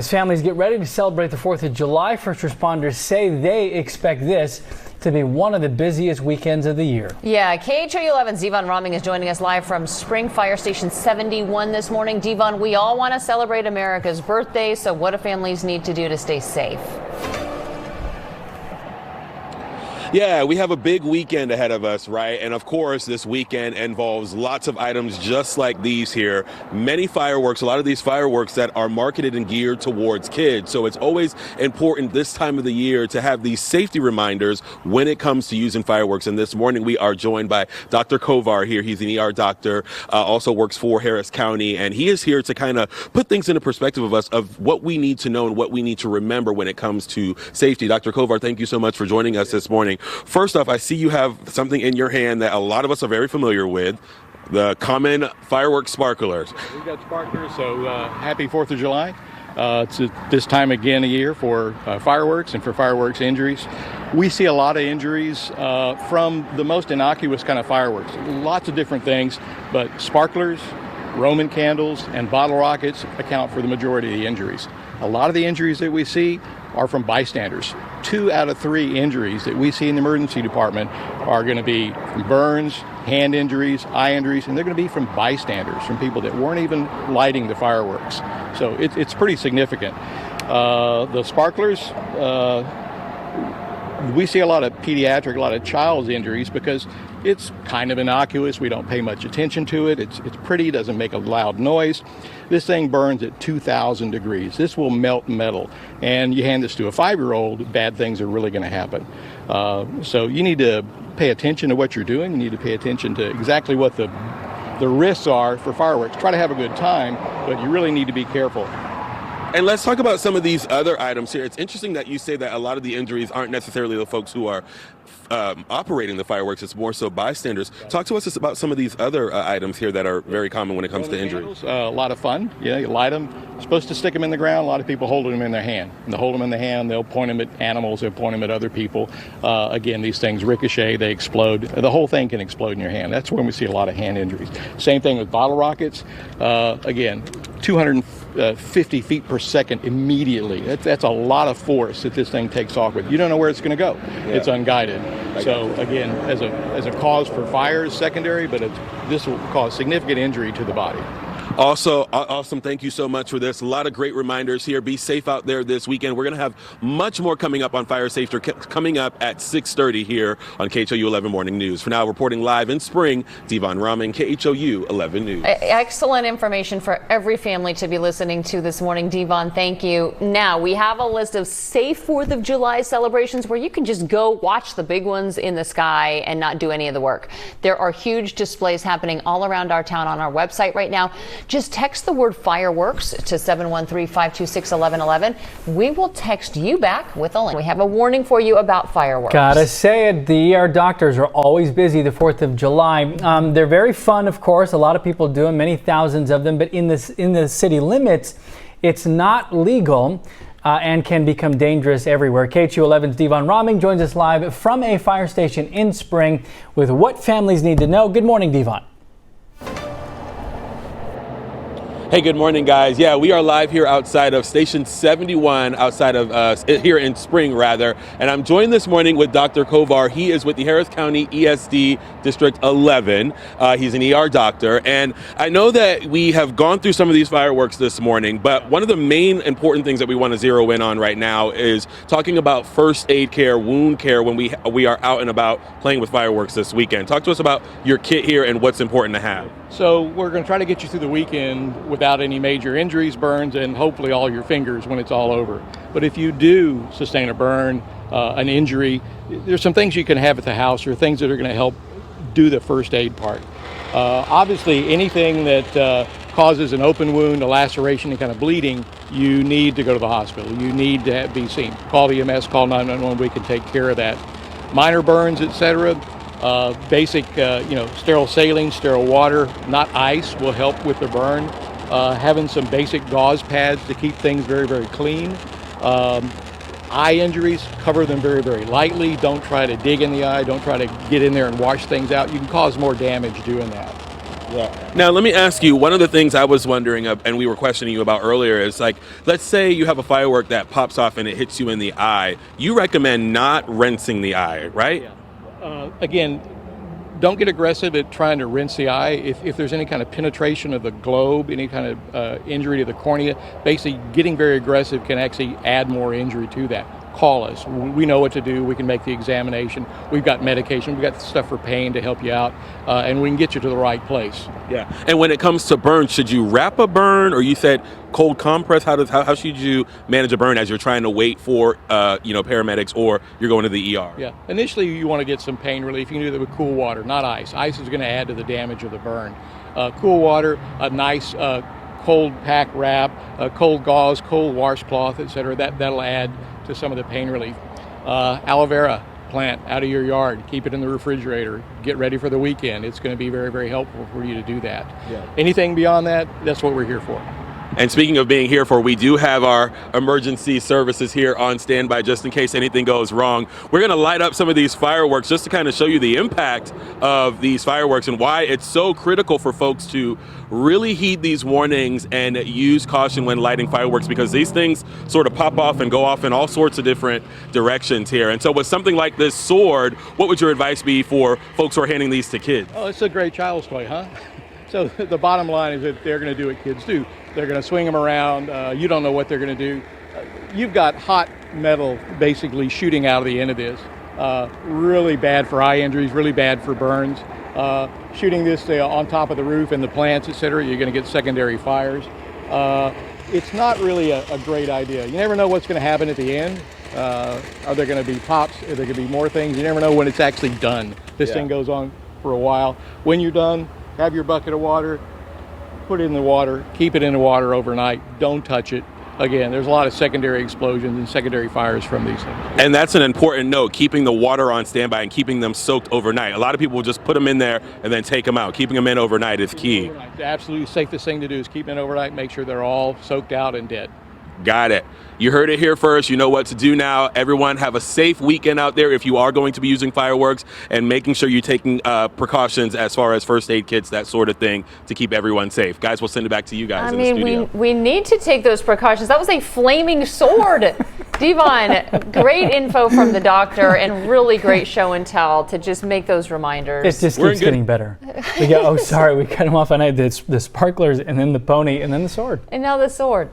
As families get ready to celebrate the 4th of July, first responders say they expect this to be one of the busiest weekends of the year. Yeah, KHOU 11's Deevon Rahming is joining us live from Spring Fire Station 71 this morning. Deevon, we all want to celebrate America's birthday, so what do families need to do to stay safe? Yeah, we have a big weekend ahead of us, right? And of course, this weekend involves lots of items just like these here. Many fireworks, a lot of these fireworks that are marketed and geared towards kids. So it's always important this time of the year to have these safety reminders when it comes to using fireworks. And this morning we are joined by Dr. Kovar here. He's an ER doctor, also works for Harris County. And he is here to kind of put things into perspective of us of what we need to know and what we need to remember when it comes to safety. Dr. Kovar, thank you so much for joining us this morning. First off, I see you have something in your hand that a lot of us are very familiar with, the common fireworks sparklers. We've got sparklers, so happy 4th of July. It's this time again a year for fireworks and for fireworks injuries. We see a lot of injuries from the most innocuous kind of fireworks. Lots of different things, but sparklers, Roman candles, and bottle rockets account for the majority of the injuries. A lot of the injuries that we see are from bystanders. 2 out of 3 injuries that we see in the emergency department are going to be from burns, hand injuries, eye injuries, and they're going to be from bystanders, from people that weren't even lighting the fireworks. So it's pretty significant. The sparklers, we see a lot of pediatric, a lot of child's injuries because it's kind of innocuous. We don't pay much attention to it. It's pretty, doesn't make a loud noise. This thing burns at 2,000 degrees. This will melt metal. And you hand this to a 5-year-old, bad things are really going to happen. So you need to pay attention to what you're doing. You need to pay attention to exactly what the risks are for fireworks. Try to have a good time, but you really need to be careful. And let's talk about some of these other items here. It's interesting that you say that a lot of the injuries aren't necessarily the folks who are operating the fireworks. It's more so bystanders. Talk to us about some of these other items here that are very common when it comes to injuries. A lot of fun. You light them. You're supposed to stick them in the ground. A lot of people hold them in their hand. And they'll hold them in the hand. They'll point them at animals. They'll point them at other people. Again, these things ricochet. They explode. The whole thing can explode in your hand. That's when we see a lot of hand injuries. Same thing with bottle rockets. Again, 250 feet per second immedially. That's a lot of force that this thing takes off with. You don't know where it's going to go. Yeah. It's unguided. So again, as a cause for fires, secondary, but this will cause significant injury to the body. Also, awesome. Thank you so much for this. A lot of great reminders here. Be safe out there this weekend. We're going to have much more coming up on fire safety coming up at 6:30 here on KHOU 11 Morning News. For now, reporting live in Spring, Deevon Rahming, KHOU 11 News. Excellent information for every family to be listening to this morning. Deevon, thank you. Now, we have a list of safe 4th of July celebrations where you can just go watch the big ones in the sky and not do any of the work. There are huge displays happening all around our town on our website right now. Just text the word fireworks to 713-526-1111. We will text you back with a link. We have a warning for you about fireworks. Gotta say it, the ER doctors are always busy the 4th of July. They're very fun, of course. A lot of people do them, many thousands of them. But in the city limits, it's not legal and can become dangerous everywhere. KHOU 11's Deevon Rahming joins us live from a fire station in Spring with what families need to know. Good morning, Deevon. Hey, good morning, guys. Yeah, we are live here outside of Station 71, outside of here in Spring, rather. And I'm joined this morning with Dr. Kovar. He is with the Harris County ESD District 11. He's an ER doctor. And I know that we have gone through some of these fireworks this morning, but one of the main important things that we want to zero in on right now is talking about first aid care, wound care when we are out and about playing with fireworks this weekend. Talk to us about your kit here and what's important to have. So we're going to try to get you through the weekend without any major injuries, burns, and hopefully all your fingers when it's all over. But if you do sustain a burn, an injury, there's some things you can have at the house or things that are going to help do the first aid part. Obviously, anything that causes an open wound, a laceration, and kind of bleeding, you need to go to the hospital. You need to be seen. Call the EMS, call 911. We can take care of that. Minor burns, etc. Basic, sterile saline, sterile water, not ice, will help with the burn. Having some basic gauze pads to keep things very, very clean. Eye injuries, cover them very, very lightly. Don't try to dig in the eye. Don't try to get in there and wash things out. You can cause more damage doing that. Yeah. Now, let me ask you, one of the things I was wondering, and we were questioning you about earlier, is like, let's say you have a firework that pops off and it hits you in the eye. You recommend not rinsing the eye, right? Yeah. Again, don't get aggressive at trying to rinse the eye. If there's any kind of penetration of the globe, any kind of injury to the cornea, basically getting very aggressive can actually add more injury to that. Call us. We know what to do. We can make the examination. We've got medication. We've got stuff for pain to help you out, and we can get you to the right place. Yeah. And when it comes to burn, should you wrap a burn, or you said cold compress? How should you manage a burn as you're trying to wait for paramedics, or you're going to the ER? Yeah. Initially, you want to get some pain relief. You can do that with cool water, not ice. Ice is going to add to the damage of the burn. Cool water, a nice cold pack wrap, cold gauze, cold washcloth, etc. That'll add to some of the pain relief. Aloe vera plant out of your yard, keep it in the refrigerator, get ready for the weekend. It's going to be very, very helpful for you to do that. Yeah. Anything beyond that, that's what we're here for. And speaking of being here for, we do have our emergency services here on standby just in case anything goes wrong. We're going to light up some of these fireworks just to kind of show you the impact of these fireworks and why it's so critical for folks to really heed these warnings and use caution when lighting fireworks, because these things sort of pop off and go off in all sorts of different directions here. And so with something like this sword, what would your advice be for folks who are handing these to kids? Oh, it's a great child's toy, huh? So the bottom line is that they're going to do what kids do. They're going to swing them around. You don't know what they're going to do. You've got hot metal basically shooting out of the end of this. Really bad for eye injuries, really bad for burns. Shooting this on top of the roof and the plants, etc., you're going to get secondary fires. It's not really a great idea. You never know what's going to happen at the end. Are there going to be pops? Are there going to be more things? You never know when it's actually done. This thing goes on for a while. When you're done, have your bucket of water, put it in the water, keep it in the water overnight, don't touch it. Again, there's a lot of secondary explosions and secondary fires from these things. And that's an important note, keeping the water on standby and keeping them soaked overnight. A lot of people will just put them in there and then take them out. Keeping them in overnight is key. The absolutely safest thing to do is keep them in overnight, make sure they're all soaked out and dead. Got it. You heard it here first. You know what to do now. Everyone have a safe weekend out there if you are going to be using fireworks, and making sure you're taking precautions as far as first aid kits, that sort of thing, to keep everyone safe. Guys, we'll send it back to you guys in the studio. We need to take those precautions. That was a flaming sword. Deevon, great info from the doctor and really great show and tell to just make those reminders. It just keeps getting better. We cut him off, and I did the sparklers and then the pony and then the sword. And now the sword.